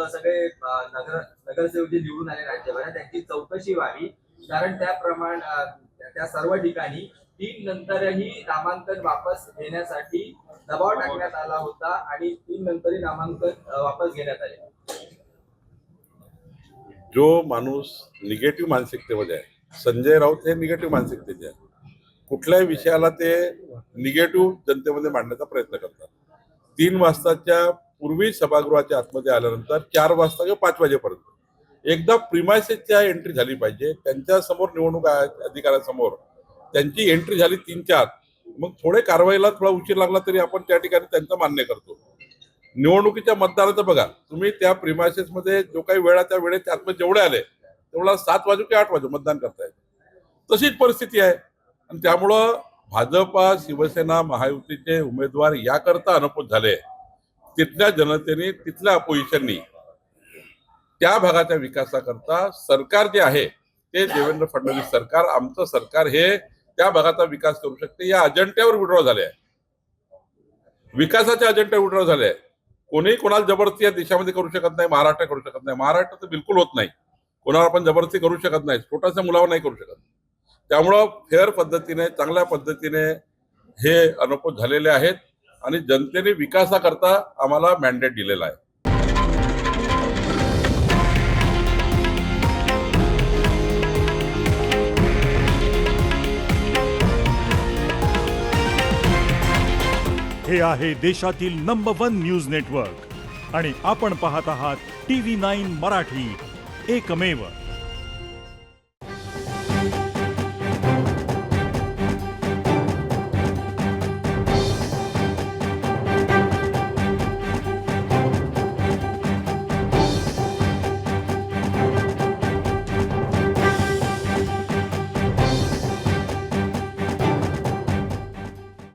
सगळे नगरसेवक जे निवडून आले राज्यभरात त्यांची चौकशी व्हावी, कारण त्या सर्व ठिकाणी 3 नंतरही नामांकन वापस घेण्यासाठी दबाव टाकण्यात आला होता आणि 3 नंतरही नामांकन वापस घेण्यात आले. जो माणूस निगेटिव्ह मानसिकतेमध्ये आहे, संजय राऊत हे निगेटिव्ह मानसिकतेचे आहे. कुठल्याही विषयाला ते निगेटिव्ह जनतेमध्ये मांडण्याचा प्रयत्न करतात. 3 वाजताच्या पूर्वी सभागृहाच्या आतमध्ये आल्यानंतर 4 वाजता किंवा 5 वाजेपर्यंत एकदा प्रिमायसेसची एंट्री झाली पाहिजे. त्यांच्या समोर निवडणूक अधिकाऱ्यांसमोर त्यांची एंट्री झाली 3च्या आत. मग थोडे कारवाईला थोडा उशीर लागला तरी आपण त्या ठिकाणी त्यांचं मान्य करतो. निवडणुकीच्या मतदानाचं बघा, तुम्ही त्या प्रिमायसेसमध्ये जो काही वेळाच्या वेळेच्या आतमध्ये जेवढे आले तेवढा 7 वाजू की 8 वाजू मतदान करतायत. तशीच परिस्थिती आहे. आणि त्यामुळं भाजपा, शिवसेना, महायुतीचे उमेदवार याकरता अनुपस्थित झाले. तिथल्या जनतेने, तिथल्या अपोजिशननी त्या भागाच्या विकासाकरता सरकार जे आहे ते देवेंद्र फडणवीस सरकार, आमचं सरकार हे त्या भागाचा विकास करू शकते या अजेंड्यावर विड्रॉ झाले आहे. विकासाच्या अजेंड्यावर विड्रॉ झाले आहे. कोणीही कोणाला जबरदस्ती या देशामध्ये करू शकत नाही. महाराष्ट्र करू शकत नाही. महाराष्ट्र तर बिलकुल होत नाही. कोणाला आपण जबरदस्ती करू शकत नाही. छोट्याशा मुलावर नाही करू शकत. त्यामुळं फेअर पद्धतीने, चांगल्या पद्धतीने हे अनुपस्थित झालेले आहेत आणि जनतेने विकासाकरता आम्हाला मॅन्डेट दिलेला आहे. हे आहे देशातील नंबर 1 न्यूज नेटवर्क आणि आपण पाहत आहात TV9 मराठी, एकमेव.